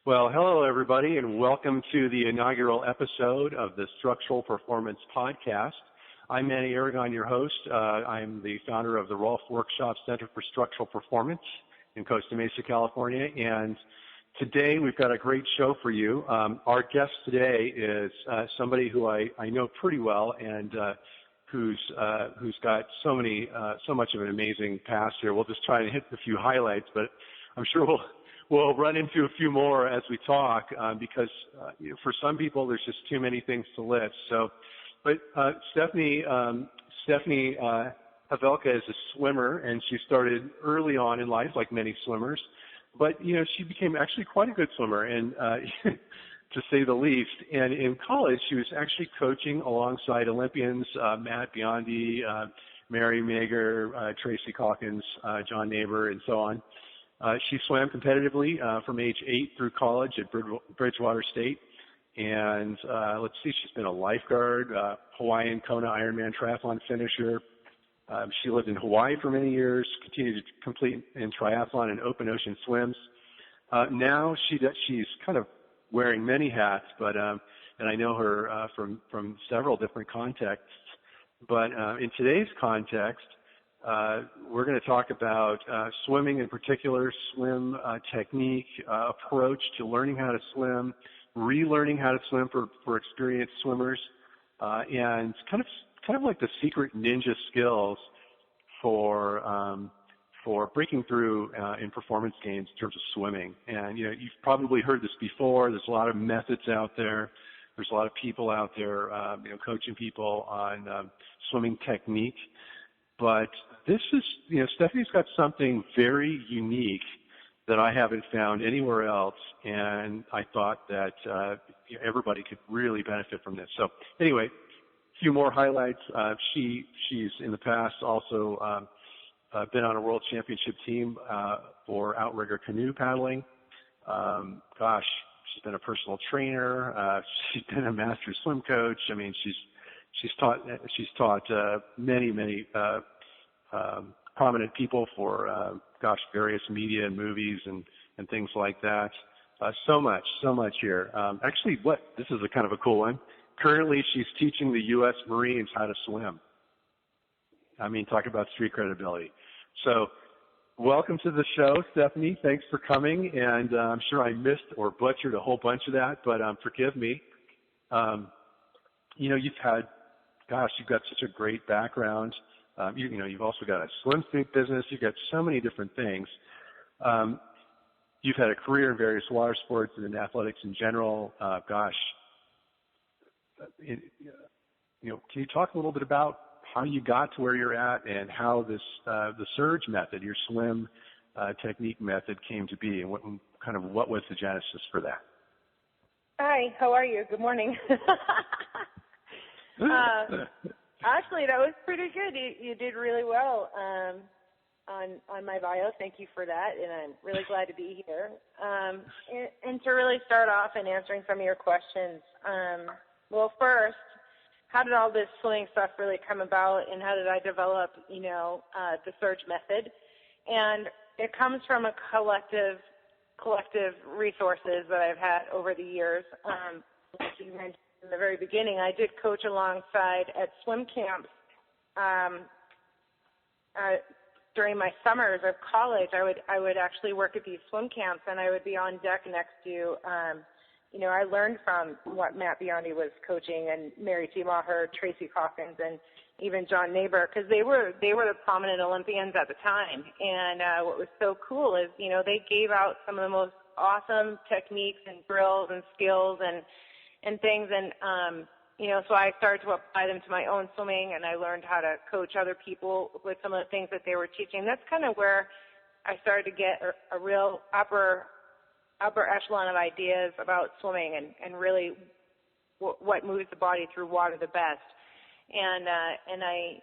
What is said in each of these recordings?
Well, hello everybody, and welcome to the inaugural episode of the Structural Performance Podcast. I'm Manny Aragon, your host. I'm the founder of the Rolf Workshop Center for Structural Performance in Costa Mesa, California, and today we've got a great show for you. Our guest today is somebody who I know pretty well and who's got so much of an amazing past here. We'll just try and hit a few highlights, but I'm sure we'll run into a few more as we talk because for some people there's just too many things to list. But Stephanie Havelka is a swimmer, and she started early on in life, like many swimmers. But she became actually quite a good swimmer, and to say the least. And in college, she was actually coaching alongside Olympians Matt Biondi, Mary Mager, Tracy Calkins, John Neighbor, and so on. She swam competitively from age 8 through college at Bridgewater State. And she's been a lifeguard, Hawaiian Kona Ironman triathlon finisher. She lived in Hawaii for many years, continued to complete in triathlon and open ocean swims. Now she's kind of wearing many hats, but and I know her from several different contexts. But in today's context, we're going to talk about swimming in particular, swim technique, approach to learning how to swim, relearning how to swim for experienced swimmers, and kind of like the secret ninja skills for breaking through in performance games in terms of swimming. And you've probably heard this before. There's a lot of methods out there. There's a lot of people out there, coaching people on swimming technique. But this is, Stephanie's got something very unique that I haven't found anywhere else, and I thought that everybody could really benefit from this. So anyway, a few more highlights. She's in the past also been on a world championship team for outrigger canoe paddling. She's been a personal trainer. She's been a master swim coach. I mean, she's taught many prominent people for various media and movies and things like that. So much here. This is a kind of a cool one. Currently, she's teaching the U.S. Marines how to swim. I mean, talk about street credibility. So, welcome to the show, Stephanie. Thanks for coming, and I'm sure I missed or butchered a whole bunch of that, but forgive me. You've got such a great background. You've also got a swimsuit business. You've got so many different things. You've had a career in various water sports and in athletics in general. Can you talk a little bit about how you got to where you're at and how the surge method, your swim technique method, came to be, and what was the genesis for that? Hi, how are you? Good morning. Actually, that was pretty good. You did really well on my bio. Thank you for that, and I'm really glad to be here. And to really start off in answering some of your questions, well, first, how did all this swimming stuff really come about, and how did I develop, the surge method? And it comes from a collective resources that I've had over the years. Like you mentioned in the very beginning, I did coach alongside at swim camps. During my summers of college, I would actually work at these swim camps, and I would be on deck next to, I learned from what Matt Biondi was coaching, and Mary T. Maher, Tracy Calkins, and even John Neighbor, because they were the prominent Olympians at the time. And what was so cool is, they gave out some of the most awesome techniques and drills and skills and things, and so I started to apply them to my own swimming, and I learned how to coach other people with some of the things that they were teaching. That's kind of where I started to get a real upper echelon of ideas about swimming and really what moves the body through water the best. And I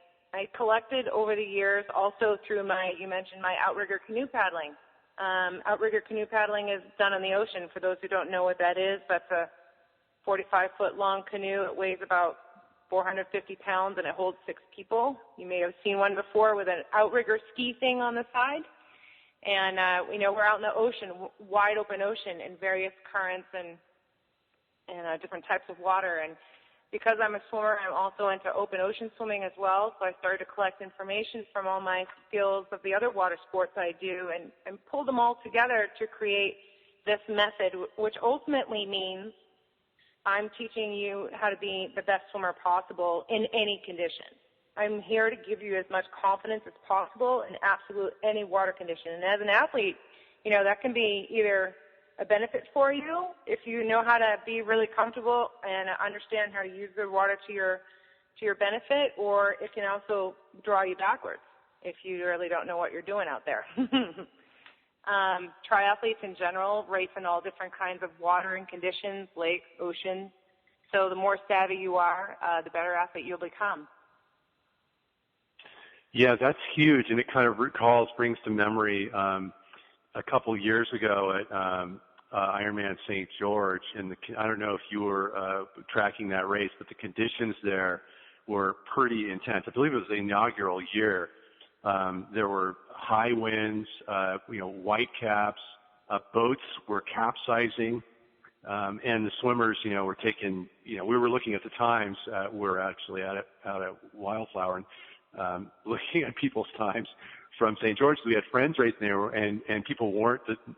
collected over the years also through you mentioned my outrigger canoe paddling. Outrigger canoe paddling is done on the ocean. For those who don't know what that is, that's a 45-foot long canoe. It weighs about 450 pounds, and it holds 6 people. You may have seen one before with an outrigger ski thing on the side. And, we're out in the ocean, wide open ocean, in various currents and different types of water. And because I'm a swimmer, I'm also into open ocean swimming as well. So I started to collect information from all my skills of the other water sports I do and pull them all together to create this method, which ultimately means I'm teaching you how to be the best swimmer possible in any condition. I'm here to give you as much confidence as possible in absolute any water condition. And as an athlete, that can be either a benefit for you if you know how to be really comfortable and understand how to use the water to your benefit, or it can also draw you backwards if you really don't know what you're doing out there. Triathletes in general race in all different kinds of water and conditions, lakes, oceans. So the more savvy you are, the better athlete you'll become. Yeah, that's huge, and it kind of brings to memory a couple years ago at Ironman St. George, and I don't know if you were tracking that race, but the conditions there were pretty intense. I believe it was the inaugural year. There were high winds, white caps, boats were capsizing, and the swimmers, were taking, we were looking at the times, we're actually out at Wildflower, and looking at people's times from St. George. We had friends right there, and people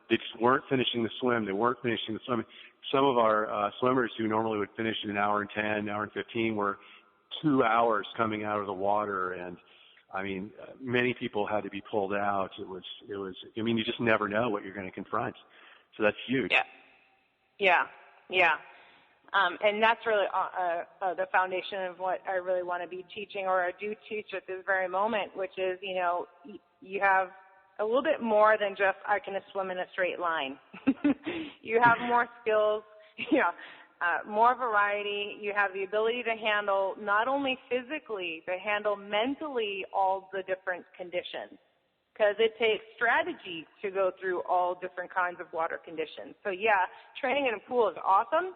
they just weren't finishing the swim. They weren't finishing the swim. Some of our swimmers who normally would finish in an hour and 10, an hour and 15 were 2 hours coming out of the water, and I mean, many people had to be pulled out. It was, you just never know what you're going to confront. So that's huge. Yeah. And that's really the foundation of what I really want to be teaching, or I do teach at this very moment, which is, you have a little bit more than just I can swim in a straight line. You have more skills, more variety. You have the ability to handle not only physically, but handle mentally all the different conditions, because it takes strategy to go through all different kinds of water conditions. So yeah, training in a pool is awesome,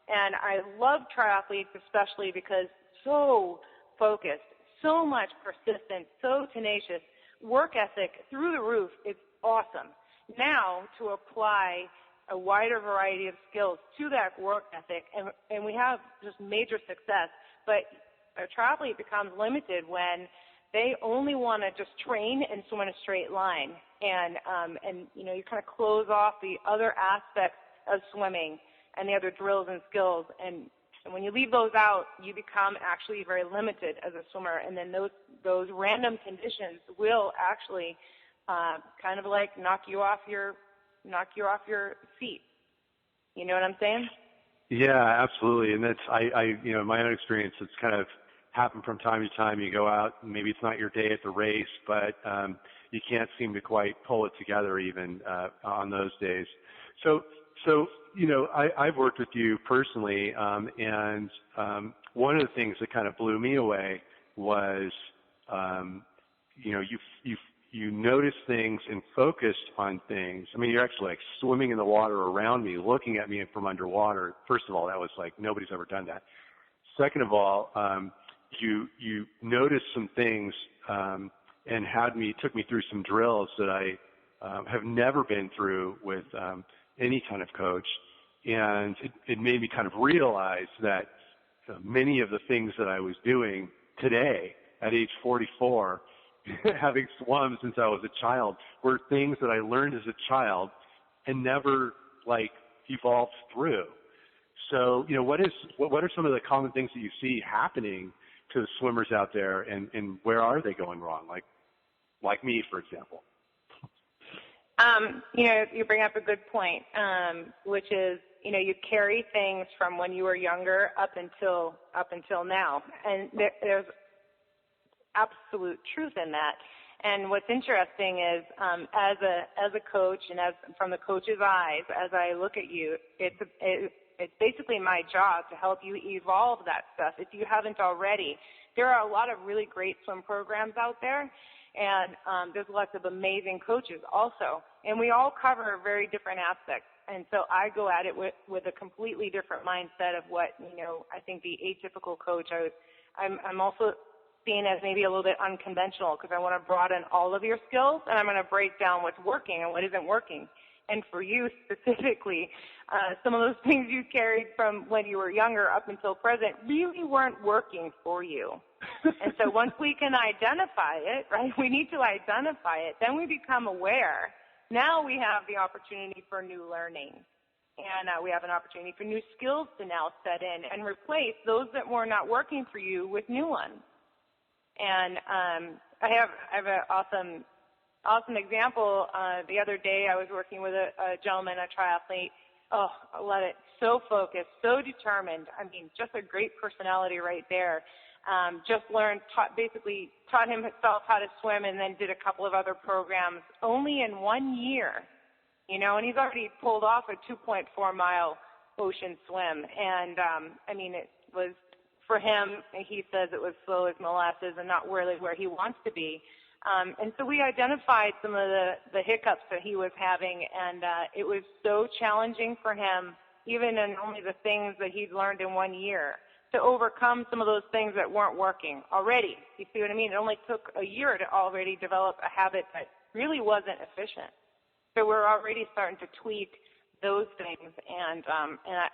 and I love triathletes especially because so focused, so much persistence, so tenacious, work ethic through the roof. It's awesome. Now to apply a wider variety of skills to that work ethic, and we have just major success. But a triathlete becomes limited when they only want to just train and swim in a straight line, and you kind of close off the other aspects of swimming and the other drills and skills, and when you leave those out, you become actually very limited as a swimmer, and then those random conditions will actually kind of like knock you off your seat. You know what I'm saying? Yeah, absolutely. And that's my own experience. It's kind of happened from time to time. You go out, and maybe it's not your day at the race, but you can't seem to quite pull it together even on those days. So I've worked with you personally, and one of the things that kind of blew me away was, you noticed things and focused on things. I mean, you're actually like swimming in the water around me, looking at me from underwater. First of all, that was like nobody's ever done that. Second of all, you noticed some things and took me through some drills that I have never been through with any kind of coach, and it made me kind of realize that many of the things that I was doing today at age 44, having swum since I was a child, were things that I learned as a child and never evolved through. So, what are some of the common things that you see happening to the swimmers out there, and where are they going wrong? Like me, for example. You bring up a good point, which is, you carry things from when you were younger up until now, and there's absolute truth in that. And what's interesting is, as a coach, and from the coach's eyes, as I look at you, it's basically my job to help you evolve that stuff if you haven't already. There are a lot of really great swim programs out there, and there's lots of amazing coaches also, and we all cover very different aspects. And so I go at it with a completely different mindset of what I think the atypical coach. I'm also seen as maybe a little bit unconventional because I want to broaden all of your skills, and I'm going to break down what's working and what isn't working. And for you specifically, some of those things you carried from when you were younger up until present really weren't working for you. And so once we can identify it, right, we need to identify it, then we become aware. Now we have the opportunity for new learning. And we have an opportunity for new skills to now set in and replace those that were not working for you with new ones. And I have an awesome example. The other day I was working with a gentleman, a triathlete. Oh, I love it. So focused, so determined. I mean, just a great personality right there. Basically taught himself how to swim and then did a couple of other programs only in 1 year. You know, and he's already pulled off a 2.4-mile ocean swim. And, I mean, it was, for him, he says it was slow as molasses and not really where he wants to be. And so we identified some of the hiccups that he was having, and it was so challenging for him, even in only the things that he'd learned in 1 year, to overcome some of those things that weren't working already. You see what I mean? It only took a year to already develop a habit that really wasn't efficient. So we're already starting to tweak those things, and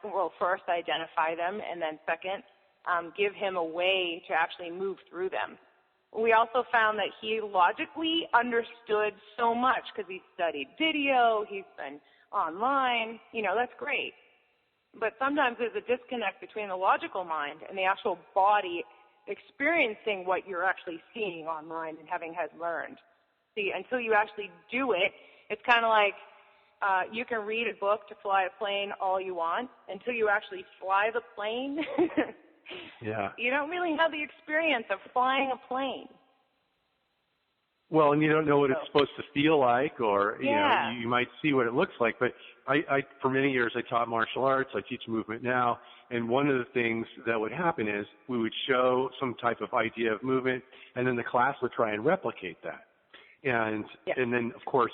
well, first identify them, and then second, give him a way to actually move through them. We also found that he logically understood so much because he studied video, he's been online, you know, that's great. But sometimes there's a disconnect between the logical mind and the actual body experiencing what you're actually seeing online and having had learned. See, until you actually do it, it's kind of like you can read a book to fly a plane all you want. Until you actually fly the plane, yeah, you don't really have the experience of flying a plane. Well, and you don't know what it's supposed to feel like, or you know, you might see what it looks like. But I for many years, I taught martial arts. I teach movement now, and one of the things that would happen is we would show some type of idea of movement, and then the class would try and replicate that. And then, of course,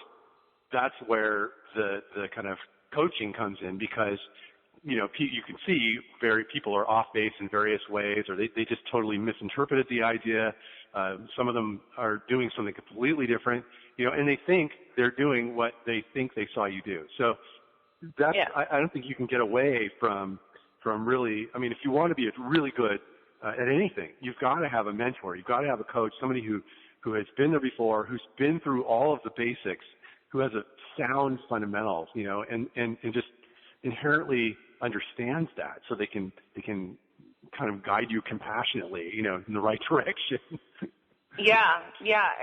that's where the kind of coaching comes in, because you know, you can see people are off base in various ways, or they just totally misinterpreted the idea. Some of them are doing something completely different, you know, and they think they're doing what they think they saw you do. So that's, I don't think you can get away from really, I mean, if you want to be really good at anything, you've got to have a mentor. You've got to have a coach, somebody who has been there before, who's been through all of the basics, who has a sound fundamentals, you know, and just inherently understands that, so they can kind of guide you compassionately, you know, in the right direction. Yeah,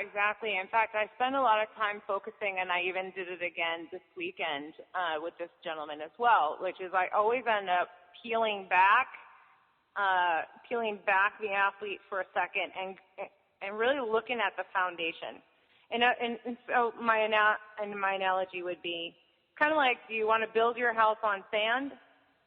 exactly. In fact, I spend a lot of time focusing, and I even did it again this weekend with this gentleman as well, which is I always end up peeling back the athlete for a second and really looking at the foundation. And so my analogy would be kind of like, do you want to build your house on sand,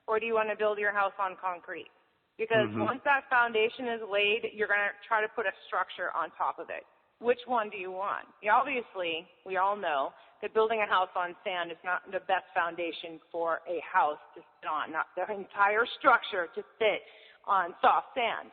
or do you want to build your house on concrete? Because once that foundation is laid, you're going to try to put a structure on top of it. Which one do you want? Obviously, we all know that building a house on sand is not the best foundation for a house to sit on, not the entire structure to sit on soft sand.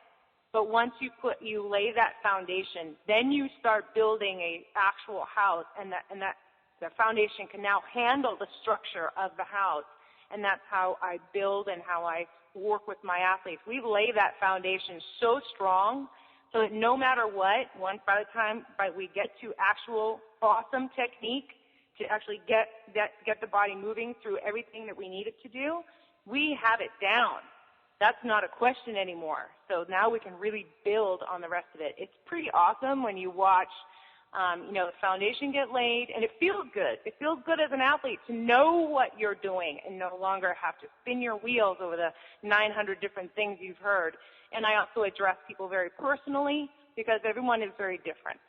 But once you lay that foundation, then you start building a actual house, and that the foundation can now handle the structure of the house. And that's how I build and how I work with my athletes. We lay that foundation so strong so that no matter what, by the time we get to actual awesome technique to actually get the body moving through everything that we need it to do, we have it down. That's not a question anymore. So now we can really build on the rest of it. It's pretty awesome when you watch the foundation get laid, and it feels good. It feels good as an athlete to know what you're doing and no longer have to spin your wheels over the 900 different things you've heard. And I also address people very personally because everyone is very different.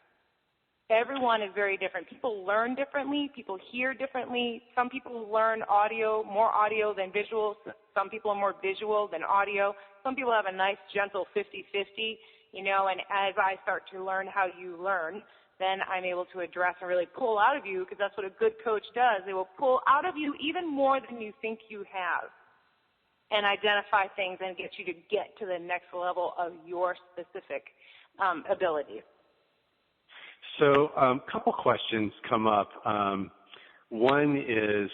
Everyone is very different. People learn differently. People hear differently. Some people learn more audio than visual. Some people are more visual than audio. Some people have a nice, gentle 50-50, and as I start to learn how you learn, then I'm able to address and really pull out of you, because that's what a good coach does. They will pull out of you even more than you think you have and identify things and get you to get to the next level of your specific abilities. So a couple questions come up. One is,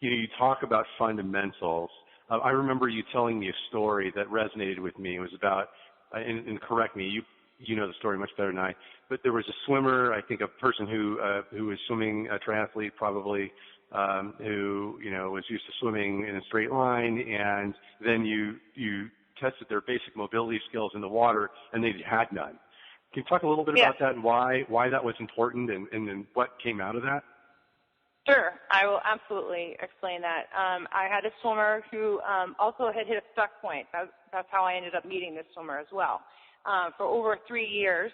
you talk about fundamentals. I remember you telling me a story that resonated with me. It was about, and correct me, you know the story much better than I, but there was a swimmer, I think a person who was swimming, a triathlete probably, who, was used to swimming in a straight line, and then you tested their basic mobility skills in the water, and they had none. Can you talk a little bit about that and why that was important and then what came out of that? Sure, I will absolutely explain that. I had a swimmer who also had hit a stuck point. That's how I ended up meeting this swimmer as well. For over 3 years,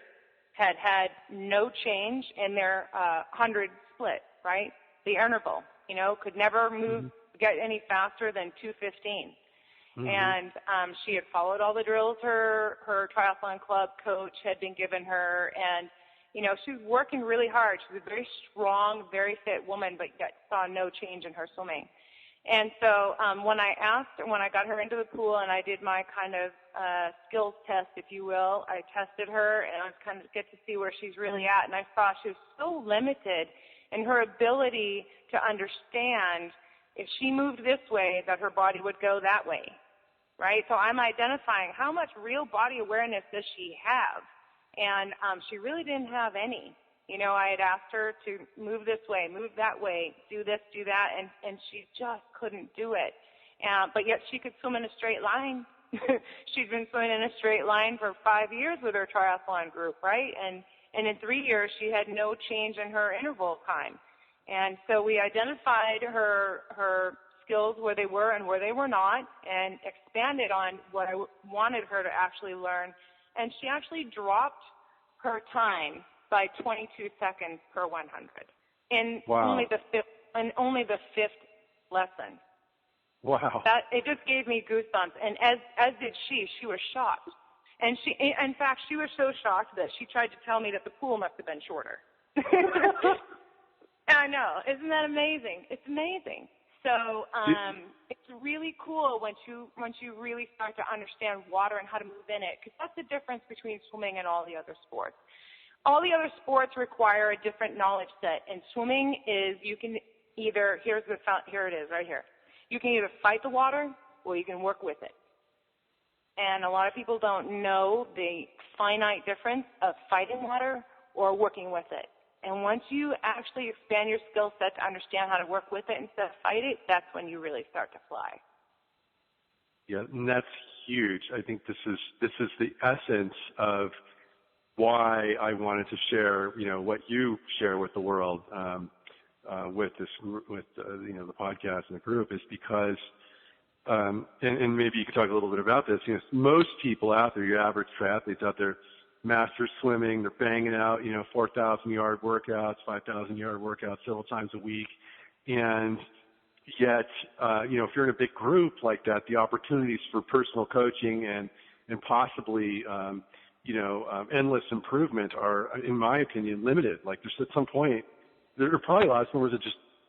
had no change in their 100 split, right? The interval, could never move, get any faster than 2:15. Mm-hmm. And she had followed all the drills her triathlon club coach had been given her, and she was working really hard. She was a very strong, very fit woman, but yet saw no change in her swimming. And so when I got her into the pool and I did my kind of skills test, if you will, I tested her and I was kind of get to see where she's really at. And I saw she was so limited in her ability to understand if she moved this way that her body would go that way, right? So I'm identifying how much real body awareness does she have. And she really didn't have any. I had asked her to move this way, move that way, do this, do that, and she just couldn't do it. But yet she could swim in a straight line. She'd been swimming in a straight line for 5 years with her triathlon group, right? And in 3 years, she had no change in her interval time. And so we identified her skills where they were and where they were not and expanded on what I wanted her to actually learn. And she actually dropped her time by 22 seconds per 100 in only the fifth lesson. Wow. It just gave me goosebumps, and as did she. She was shocked. And in fact, she was so shocked that she tried to tell me that the pool must have been shorter. I know. Isn't that amazing? It's amazing. So it's really cool once you really start to understand water and how to move in it, because that's the difference between swimming and all the other sports. All the other sports require a different knowledge set, and swimming is you can either here it is right here. You can either fight the water or you can work with it. And a lot of people don't know the finite difference of fighting water or working with it. And once you actually expand your skill set to understand how to work with it instead of fight it, that's when you really start to fly. Yeah, and that's huge. I think this is the essence of why I wanted to share, what you share with the world, with the podcast and the group, is because, and maybe you could talk a little bit about this. Most people out there, your average triathletes out there, master swimming, they're banging out, 4,000-yard workouts, 5,000-yard workouts several times a week. And yet, if you're in a big group like that, the opportunities for personal coaching and possibly, endless improvement are, in my opinion, limited. Like there's at some point, there are probably a lot of swimmers that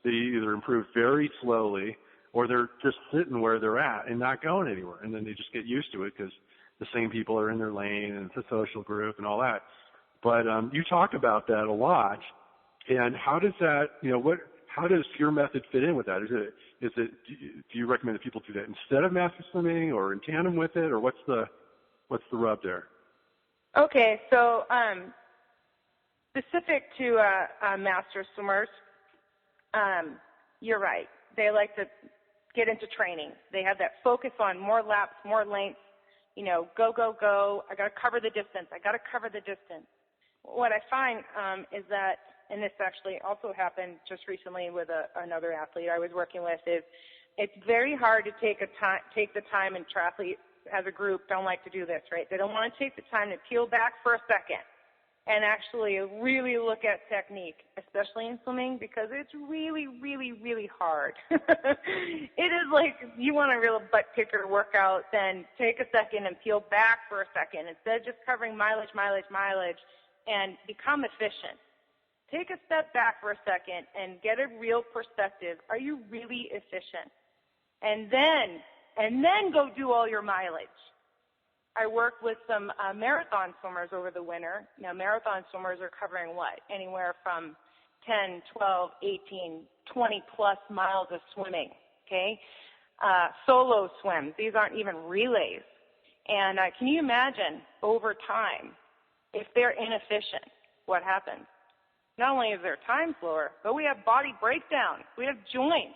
they either improve very slowly or they're just sitting where they're at and not going anywhere. And then they just get used to it because the same people are in their lane and it's a social group and all that. But you talk about that a lot. And how does that, how does your method fit in with that? Do you recommend that people do that instead of master swimming or in tandem with it, or what's the rub there? Okay, so specific to master swimmers, you're right. They like to get into training. They have that focus on more laps, more lengths, go, go, go. I got to cover the distance. What I find is that, and this actually also happened just recently with another athlete I was working with, is it's very hard to take the time, and triathletes as a group don't like to do this, right? They don't want to take the time to peel back for a second and actually really look at technique, especially in swimming, because it's really, really, really hard. It is like you want a real butt kicker workout, then take a second and peel back for a second instead of just covering mileage, and become efficient. Take a step back for a second and get a real perspective. Are you really efficient? And then go do all your mileage. I worked with some marathon swimmers over the winter. Now, marathon swimmers are covering what? Anywhere from 10, 12, 18, 20 plus miles of swimming, okay? Solo swims. These aren't even relays. And can you imagine over time, if they're inefficient, what happens? Not only is their time slower, but we have body breakdown. We have joints,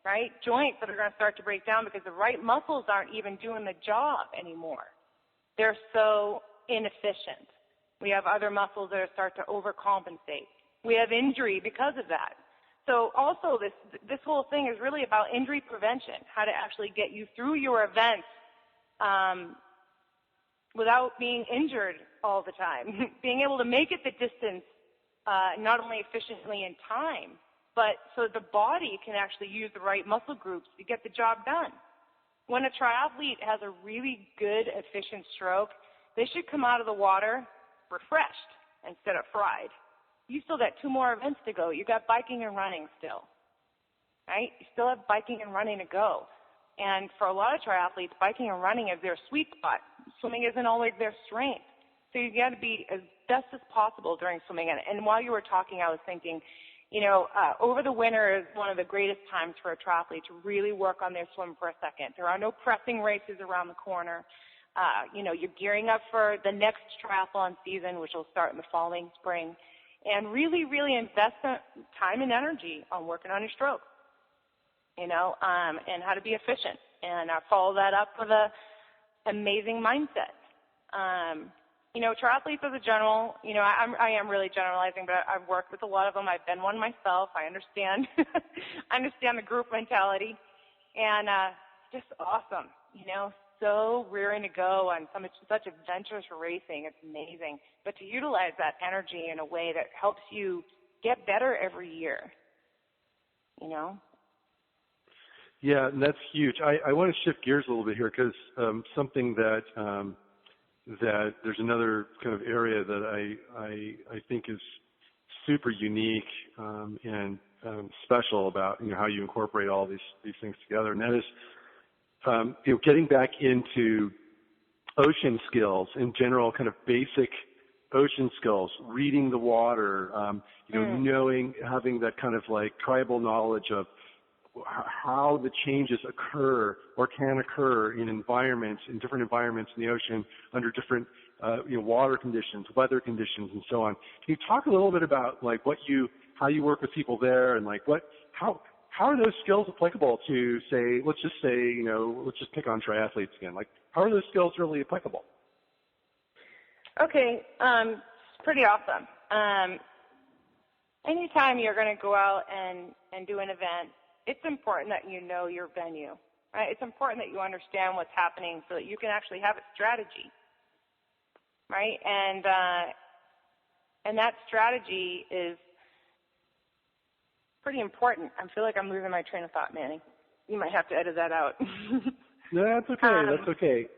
right? Joints that are going to start to break down because the right muscles aren't even doing the job anymore. They're so inefficient. We have other muscles that start to overcompensate. We have injury because of that. So also this whole thing is really about injury prevention, how to actually get you through your events without being injured all the time, being able to make it the distance not only efficiently in time, but so the body can actually use the right muscle groups to get the job done. When a triathlete has a really good, efficient stroke, they should come out of the water refreshed instead of fried. You still got 2 more events to go. You got biking and running still, right? You still have biking and running to go. And for a lot of triathletes, biking and running is their sweet spot. Swimming isn't always their strength. So you got to be as best as possible during swimming. And while you were talking, I was thinking, over the winter is one of the greatest times for a triathlete to really work on their swim for a second. There are no pressing races around the corner. You're gearing up for the next triathlon season, which will start in the following spring. And really, really invest time and energy on working on your stroke, and how to be efficient. And follow that up with a amazing mindset. Triathletes as a general, I am really generalizing, but I've worked with a lot of them. I've been one myself. I understand. I understand the group mentality. And just awesome, so rearing to go on such adventurous racing. It's amazing. But to utilize that energy in a way that helps you get better every year, Yeah, and that's huge. I want to shift gears a little bit here because something that there's another kind of area that I think is super unique and special about how you incorporate all these things together, and that is getting back into ocean skills in general, kind of basic ocean skills, reading the water, knowing, having that kind of like tribal knowledge of how the changes occur or can occur in different environments in the ocean under different, water conditions, weather conditions, and so on. Can you talk a little bit about like how you work with people there, and like how are those skills applicable to, say, let's just pick on triathletes again. Like, how are those skills really applicable? Okay, pretty awesome. Anytime you're going to go out and do an event, it's important that you know your venue, right? It's important that you understand what's happening so that you can actually have a strategy, right? And that strategy is pretty important. I feel like I'm losing my train of thought, Manny. You might have to edit that out. No, that's okay. That's okay.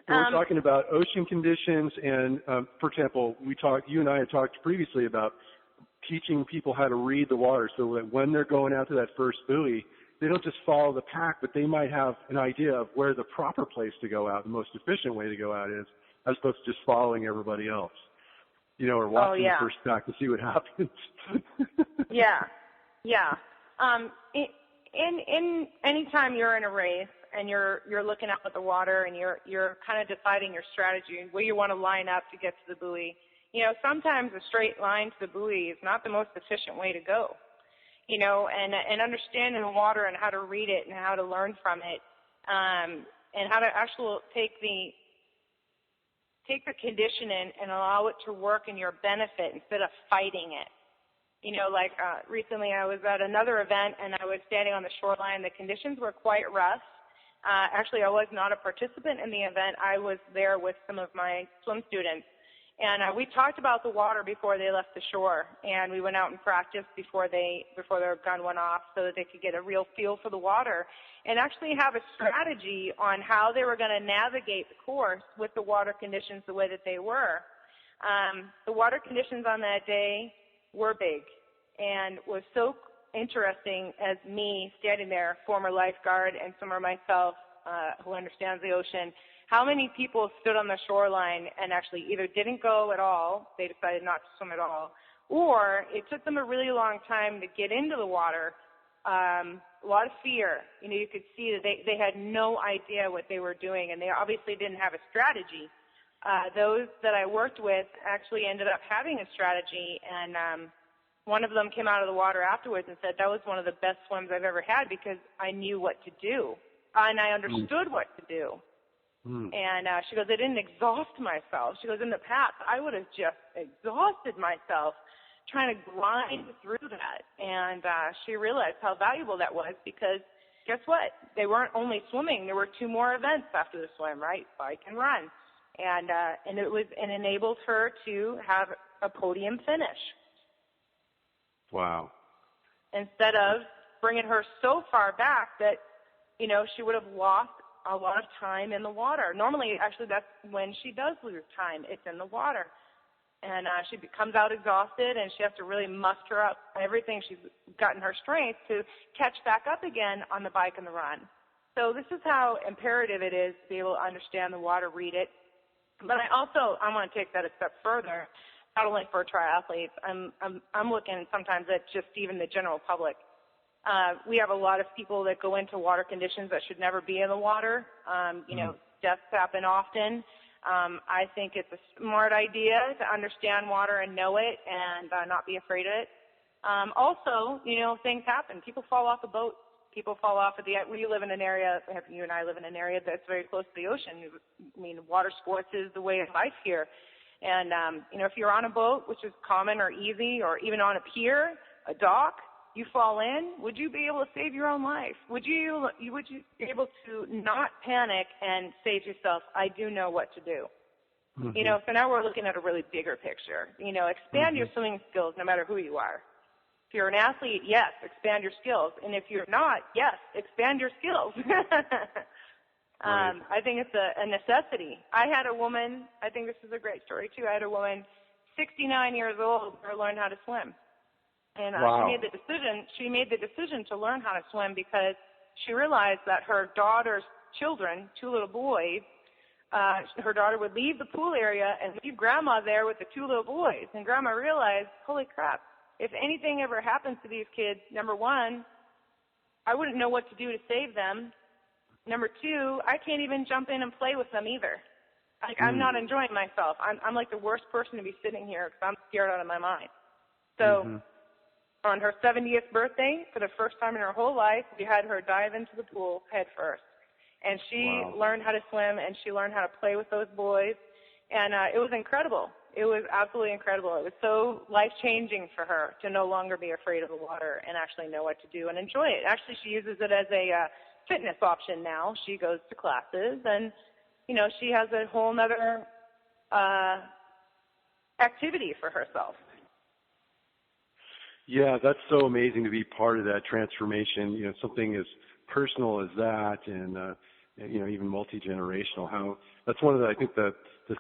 So we're talking about ocean conditions, and for example, you and I had talked previously about teaching people how to read the water so that when they're going out to that first buoy, they don't just follow the pack, but they might have an idea of where the proper place to go out, the most efficient way to go out is, as opposed to just following everybody else, or watching the first pack to see what happens. Yeah. In anytime you're in a race and you're looking up at the water and you're kind of deciding your strategy and where you want to line up to get to the buoy, sometimes a straight line to the buoy is not the most efficient way to go. And understanding the water and how to read it and how to learn from it, and how to actually take the condition and allow it to work in your benefit instead of fighting it. Recently I was at another event and I was standing on the shoreline. The conditions were quite rough. Actually, I was not a participant in the event. I was there with some of my swim students. And we talked about the water before they left the shore, and we went out and practiced before their gun went off so that they could get a real feel for the water and actually have a strategy on how they were going to navigate the course with the water conditions the way that they were. The water conditions on that day were big, and was so interesting as me standing there, former lifeguard and swimmer myself, who understands the ocean, how many people stood on the shoreline and actually either didn't go at all, they decided not to swim at all, or it took them a really long time to get into the water. A lot of fear. You could see that they had no idea what they were doing, and they obviously didn't have a strategy. Those that I worked with actually ended up having a strategy, and one of them came out of the water afterwards and said, that was one of the best swims I've ever had because I knew what to do, and I understood what to do. And she goes, I didn't exhaust myself. She goes, in the past, I would have just exhausted myself trying to grind through that. And she realized how valuable that was because guess what? They weren't only swimming. There were 2 more events after the swim, right? Bike and run. And it enabled her to have a podium finish. Wow. Instead of bringing her so far back that, she would have lost a lot of time in the water. Normally, actually, that's when she does lose time. It's in the water. And she comes out exhausted, and she has to really muster up everything she's got in her strength to catch back up again on the bike and the run. So this is how imperative it is to be able to understand the water, read it. But I want to take that a step further, not only for triathletes. I'm looking sometimes at just even the general public. We have a lot of people that go into water conditions that should never be in the water. Deaths happen often. I think it's a smart idea to understand water and know it and not be afraid of it. Also, things happen. People fall off a boat. People fall off of we live in an area, you and I live in an area that's very close to the ocean. Water sports is the way of life here. And, if you're on a boat, which is common or easy, or even on a pier, a dock, you fall in, would you be able to save your own life? Would you be able to not panic and say to yourself, I do know what to do? So now we're looking at a really bigger picture. Expand your swimming skills no matter who you are. If you're an athlete, yes, expand your skills. And if you're not, yes, expand your skills. Right. I think it's a necessity. I had a woman, I think this is a great story too, I had a woman 69 years old who learned how to swim. And wow. She made the decision to learn how to swim because she realized that her daughter's children, 2 little boys, her daughter would leave the pool area and leave Grandma there with the 2 little boys. And Grandma realized, holy crap, if anything ever happens to these kids, number 1, I wouldn't know what to do to save them. Number 2, I can't even jump in and play with them either. I'm not enjoying myself. I'm like the worst person to be sitting here because I'm scared out of my mind. So on her 70th birthday, for the first time in her whole life, we had her dive into the pool head first. And she learned how to swim, and she learned how to play with those boys. And it was incredible. It was absolutely incredible. It was so life-changing for her to no longer be afraid of the water and actually know what to do and enjoy it. Actually, she uses it as a fitness option now. She goes to classes, and, she has a whole other activity for herself. Yeah, that's so amazing to be part of that transformation, something as personal as that and, even multi-generational. How that's one of the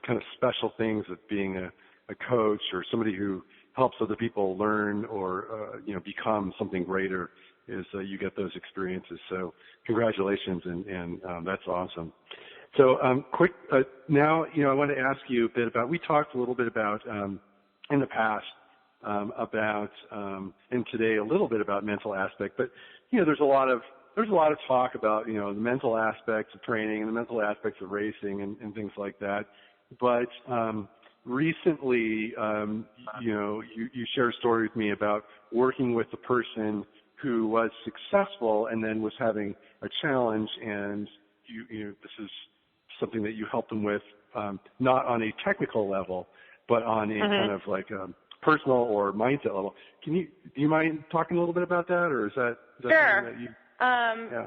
kind of special things of being a coach or somebody who helps other people learn or, become something greater is you get those experiences. So congratulations, and that's awesome. So quick, now, I want to ask you a bit about, we talked a little bit about in the past and today a little bit about mental aspect, but, there's a lot of talk about, the mental aspects of training and the mental aspects of racing and things like that. But recently, you shared a story with me about working with a person who was successful and then was having a challenge, and this is something that you helped them with, not on a technical level, but on a kind of like personal or mindset level. Do you mind talking a little bit about that, or is that sure. Something that you?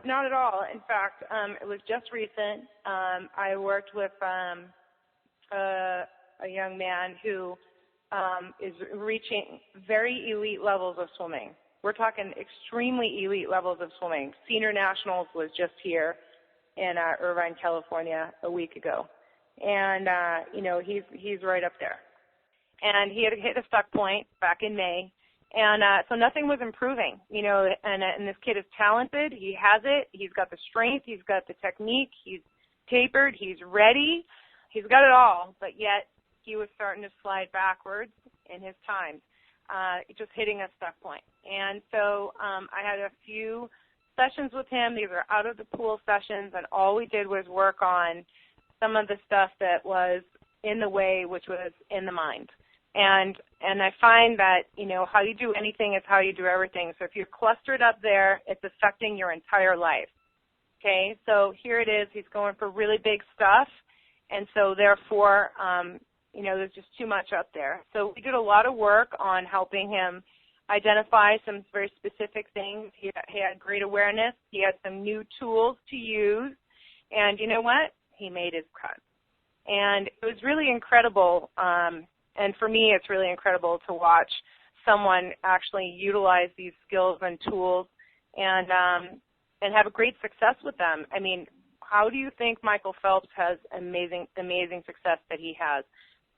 Not at all. In fact, it was just recent. I worked with a young man who is reaching very elite levels of swimming. We're talking extremely elite levels of swimming. Senior Nationals was just here in Irvine, California a week ago. And, he's right up there. And he had hit a stuck point back in May. And so nothing was improving, and this kid is talented. He has it. He's got the strength. He's got the technique. He's tapered, he's ready, he's got it all, but yet he was starting to slide backwards in his time, just hitting a stuck point. And so I had a few sessions with him. These are out of the pool sessions, and all we did was work on some of the stuff that was in the way, which was in the mind. And I find that, you know, how you do anything is how you do everything. So if you're clustered up there, it's affecting your entire life. Okay, so here it is. He's going for really big stuff, and so therefore, you know, there's just too much up there. So we did a lot of work on helping him identify some very specific things. He had great awareness. He had some new tools to use, and you know what? He made his cut. And it was really incredible, and for me, it's really incredible to watch someone actually utilize these skills and tools and have a great success with them. I mean, how do you think Michael Phelps has amazing success that he has?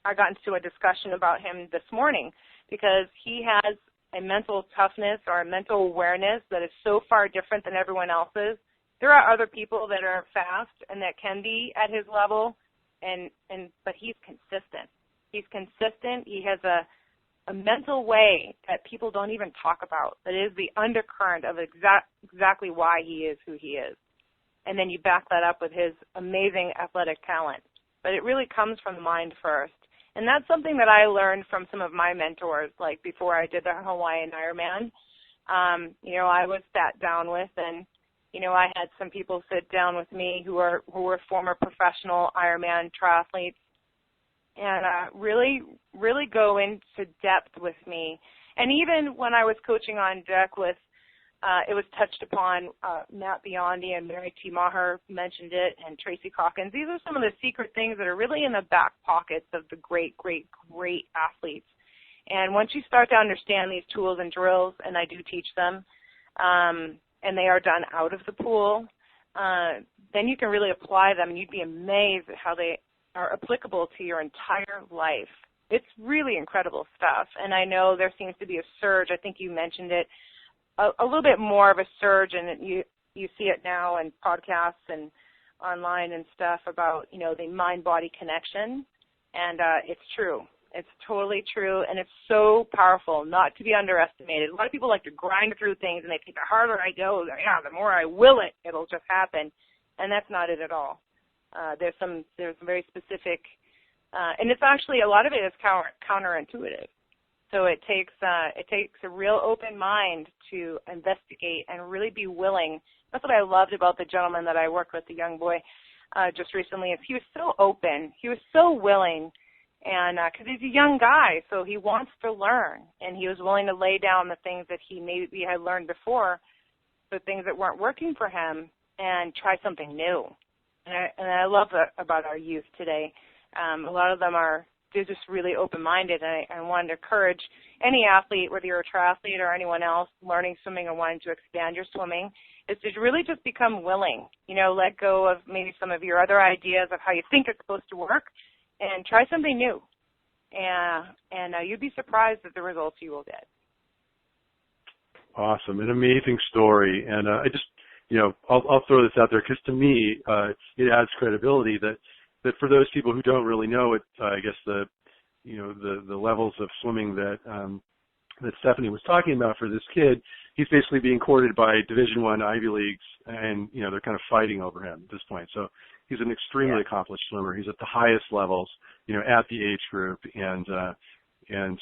I got into a discussion about him this morning because he has a mental toughness or a mental awareness that is so far different than everyone else's. There are other people that are fast and that can be at his level, but he's consistent. He's consistent. He has a mental way that people don't even talk about. That is the undercurrent of exactly why he is who he is. And then you back that up with his amazing athletic talent. But it really comes from the mind first. And that's something that I learned from some of my mentors, like before I did the Hawaiian Ironman. You know, I was sat down with, and, you know, I had some people sit down with me who were former professional Ironman triathletes and really go into depth with me. And even when I was coaching on deck with, it was touched upon, Matt Biondi and Mary T. Maher mentioned it, and Tracy Calkins. These are some of the secret things that are really in the back pockets of the great, great, great athletes. And once you start to understand these tools and drills, and I do teach them, and they are done out of the pool, then you can really apply them, and you'd be amazed at how they are applicable to your entire life. It's really incredible stuff. And I know there seems to be a surge. I think you mentioned it, a little bit more of a surge, and you see it now in podcasts and online and stuff about, you know, the mind-body connection. And it's true. It's totally true, and it's so powerful, not to be underestimated. A lot of people like to grind through things, and they think the harder I go, the more I will it, it'll just happen. And that's not it at all. There's some very specific, and it's actually, a lot of it is counterintuitive. So it takes a real open mind to investigate and really be willing. That's what I loved about the gentleman that I worked with, the young boy, just recently, is he was so open. He was so willing, and because he's a young guy, so he wants to learn, and he was willing to lay down the things that he maybe had learned before, the things that weren't working for him, and try something new. And I love that about our youth today. A lot of them they're just really open-minded, and I wanted to encourage any athlete, whether you're a triathlete or anyone else learning swimming or wanting to expand your swimming, is to really just become willing. You know, let go of maybe some of your other ideas of how you think it's supposed to work, and try something new. And you'd be surprised at the results you will get. Awesome, an amazing story, and I just, you know, I'll throw this out there because to me it adds credibility that for those people who don't really know it, I guess the levels of swimming that Stephanie was talking about for this kid, he's basically being courted by Division I Ivy Leagues, and you know they're kind of fighting over him at this point. So he's an extremely accomplished swimmer. He's at the highest levels, you know, at the age group, and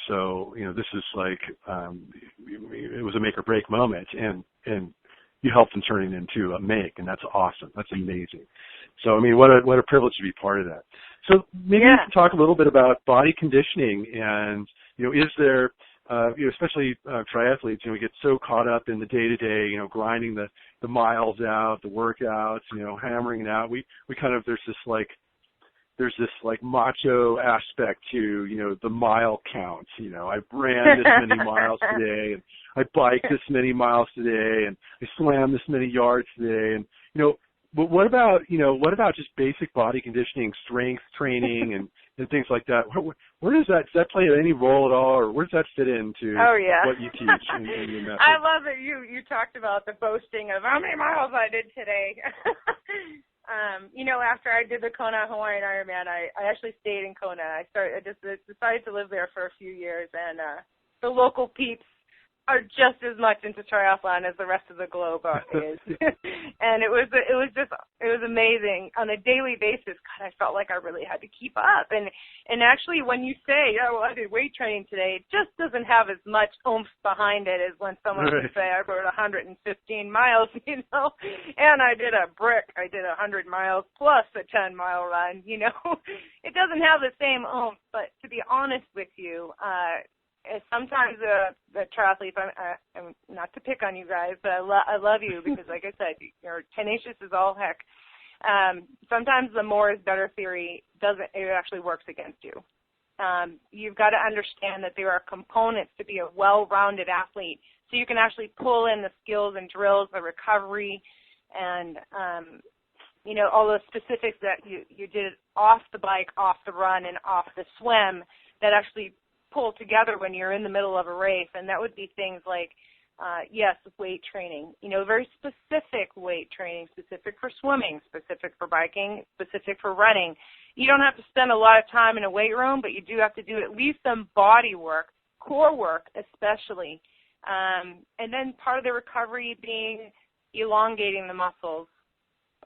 so you know this is like it was a make or break moment, and you helped them turn it into a make, and that's awesome. That's amazing. So, I mean, what a privilege to be part of that. So maybe you can talk a little bit about body conditioning, and, you know, is there, you know, especially triathletes, you know, we get so caught up in the day-to-day, you know, grinding the miles out, the workouts, you know, hammering it out. We kind of, there's this macho aspect to, you know, the mile count. You know, I ran this many miles today, and I biked this many miles today, and I swam this many yards today, and, you know, but what about just basic body conditioning, strength training, and things like that? Where does that play any role at all, or where does that fit into what you teach in your method? I love that you talked about the boasting of how many miles I did today. After I did the Kona Hawaiian Ironman, I actually stayed in Kona. I just decided to live there for a few years, and the local peeps are just as much into triathlon as the rest of the globe is. And it was amazing on a daily basis. God, I felt like I really had to keep up. And actually, when you say, I did weight training today, it just doesn't have as much oomph behind it as when someone can say, I rode 115 miles, and I did a brick. I did 100 miles plus a 10-mile run, It doesn't have the same oomph, but to be honest with you, sometimes the triathletes, I'm not to pick on you guys, but I love you because, like I said, you're tenacious as all heck. Sometimes the more is better theory it actually works against you. You've got to understand that there are components to be a well-rounded athlete, so you can actually pull in the skills and drills, the recovery, and all the specifics that you did off the bike, off the run, and off the swim that actually pull together when you're in the middle of a race, and that would be things like, weight training, very specific weight training, specific for swimming, specific for biking, specific for running. You don't have to spend a lot of time in a weight room, but you do have to do at least some body work, core work especially, and then part of the recovery being elongating the muscles.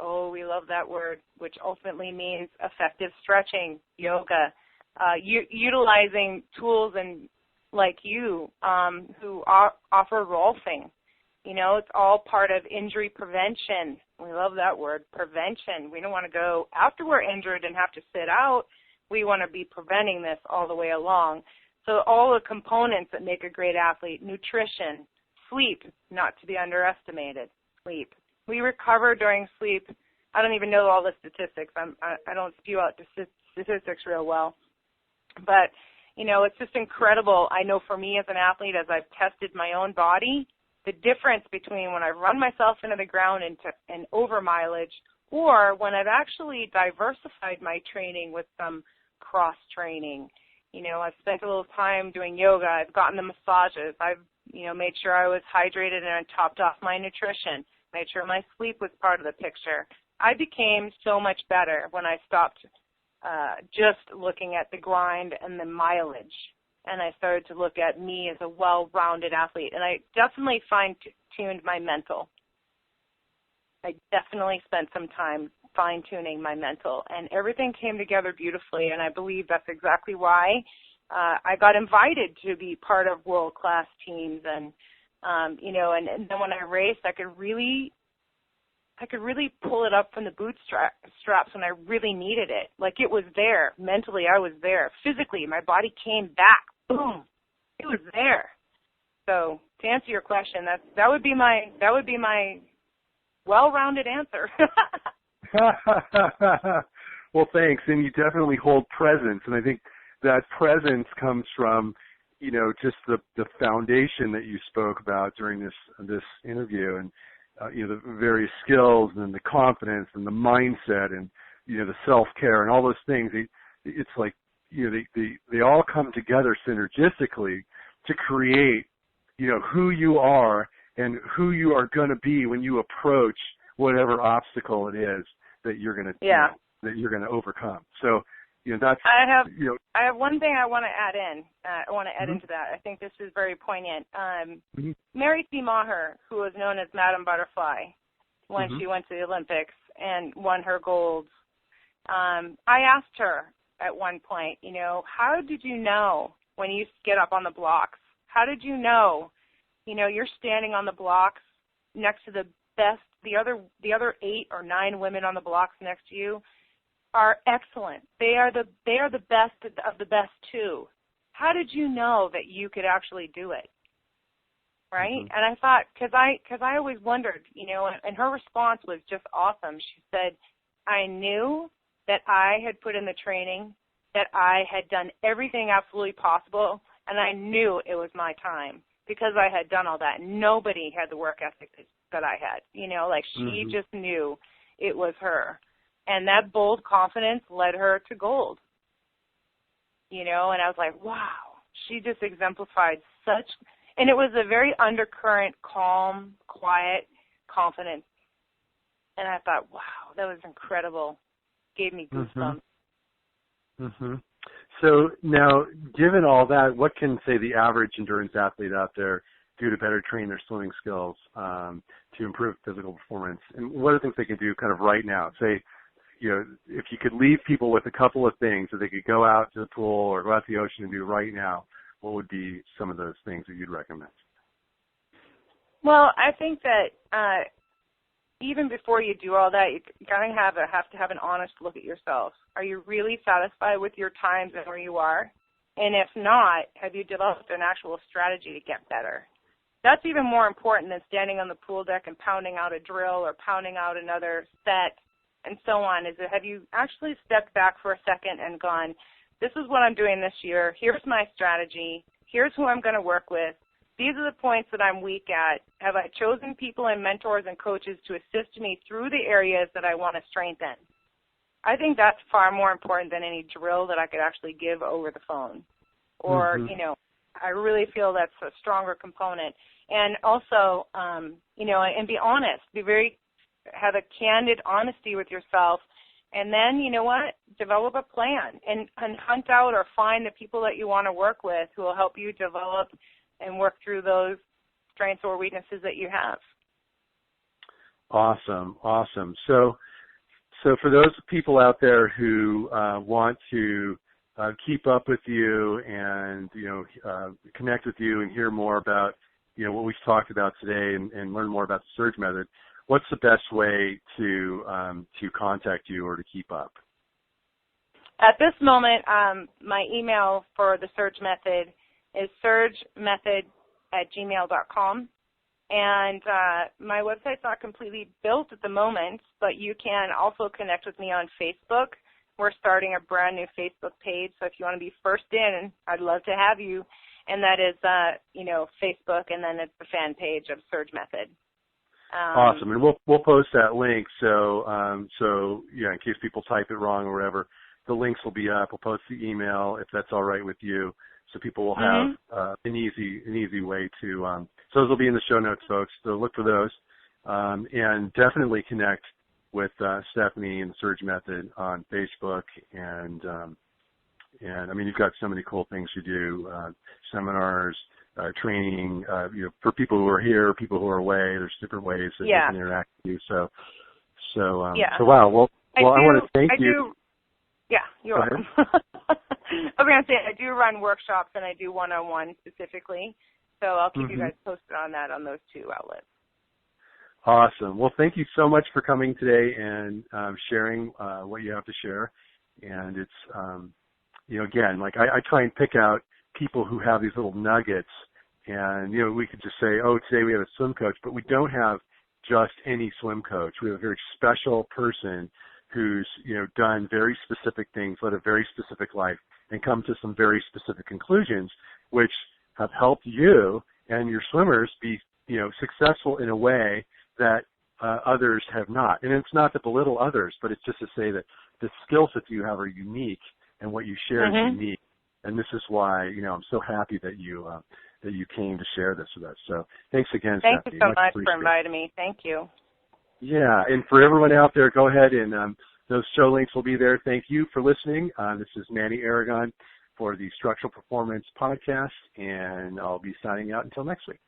Oh, we love that word, which ultimately means effective stretching, yoga, utilizing tools and like you who offer rolfing. It's all part of injury prevention. We love that word, prevention. We don't want to go after we're injured and have to sit out. We want to be preventing this all the way along. So all the components that make a great athlete, nutrition, sleep, not to be underestimated, sleep. We recover during sleep. I don't even know all the statistics. I don't spew out the statistics real well. But, it's just incredible. I know for me as an athlete, as I've tested my own body, the difference between when I run myself into the ground and over mileage, or when I've actually diversified my training with some cross training. I've spent a little time doing yoga. I've gotten the massages. I've, made sure I was hydrated and I topped off my nutrition, made sure my sleep was part of the picture. I became so much better when I stopped just looking at the grind and the mileage, and I started to look at me as a well-rounded athlete, and I definitely fine-tuned my mental. I definitely spent some time fine-tuning my mental, and everything came together beautifully, and I believe that's exactly why I got invited to be part of world-class teams, and then when I raced, I could really pull it up from the bootstraps when I really needed it. Like it was there. Mentally, I was there. Physically, my body came back. Boom. It was there. So to answer your question, that would be my well-rounded answer. Well, thanks. And you definitely hold presence. And I think that presence comes from, just the foundation that you spoke about during this interview, and the various skills and the confidence and the mindset and, the self-care and all those things. It's like, they all come together synergistically to create, who you are and who you are going to be when you approach whatever obstacle it is that you're going to, that you're going to overcome. So, that's, I have one thing I want to add in. I want to add into that. I think this is very poignant. Mary C. Maher, who was known as Madam Butterfly when she went to the Olympics and won her golds, I asked her at one point, how did you know when you get up on the blocks? How did you know, you're standing on the blocks next to the best, the other 8 or 9 women on the blocks next to you are excellent. They are the best of the best too. How did you know that you could actually do it? Right? And I thought, because I always wondered, and her response was just awesome. She said, I knew that I had put in the training, that I had done everything absolutely possible, and I knew it was my time because I had done all that. Nobody had the work ethic that I had. She just knew it was her. And that bold confidence led her to gold. And I was like, wow, she just exemplified such, and it was a very undercurrent, calm, quiet confidence. And I thought, wow, that was incredible. Gave me goosebumps. Mm-hmm. So now, given all that, what can, say, the average endurance athlete out there do to better train their swimming skills to improve physical performance? And what are things they can do kind of right now? Say, if you could leave people with a couple of things that they could go out to the pool or go out to the ocean and do right now, what would be some of those things that you'd recommend? Well, I think that even before you do all that, you gotta have to have an honest look at yourself. Are you really satisfied with your times and where you are? And if not, have you developed an actual strategy to get better? That's even more important than standing on the pool deck and pounding out a drill or pounding out another set and so on. Is it, have you actually stepped back for a second and gone, this is what I'm doing this year. Here's my strategy. Here's who I'm going to work with. These are the points that I'm weak at. Have I chosen people and mentors and coaches to assist me through the areas that I want to strengthen? I think that's far more important than any drill that I could actually give over the phone. Or, I really feel that's a stronger component. And also, and be honest. Have a candid honesty with yourself. And then, develop a plan and hunt out or find the people that you want to work with who will help you develop and work through those strengths or weaknesses that you have. Awesome. So for those people out there who want to keep up with you and, connect with you and hear more about, what we've talked about today and learn more about the Surge Method, what's the best way to contact you or to keep up? At this moment, my email for the Surge Method is surgemethod@gmail.com. And my website's not completely built at the moment, but you can also connect with me on Facebook. We're starting a brand new Facebook page, so if you want to be first in, I'd love to have you. And that is, Facebook, and then it's the fan page of Surge Method. Awesome, and we'll post that link. So in case people type it wrong or whatever, the links will be up. We'll post the email if that's all right with you, so people will have an easy way to. So those will be in the show notes, folks. So look for those, and definitely connect with Stephanie and the Surge Method on Facebook. And I mean, you've got so many cool things you do, seminars, training, for people who are here, people who are away. There's different ways that you can interact with you. So wow. Well, I want to thank you. Yeah, you're welcome. I was going to say, I do run workshops and I do one-on-one specifically. So I'll keep you guys posted on that on those two outlets. Awesome. Well, thank you so much for coming today and sharing what you have to share. And it's, again, like I try and pick out people who have these little nuggets. And, we could just say, oh, today we have a swim coach, but we don't have just any swim coach. We have a very special person who's, done very specific things, led a very specific life, and come to some very specific conclusions, which have helped you and your swimmers be, successful in a way that others have not. And it's not to belittle others, but it's just to say that the skill sets you have are unique, and what you share is unique. And this is why, I'm so happy that you came to share this with us. So thanks again, Thank Stephanie. you so much for inviting me. Thank you. Yeah, and for everyone out there, go ahead and those show links will be there. Thank you for listening. This is Manny Aragon for the Structural Performance Podcast, and I'll be signing out until next week.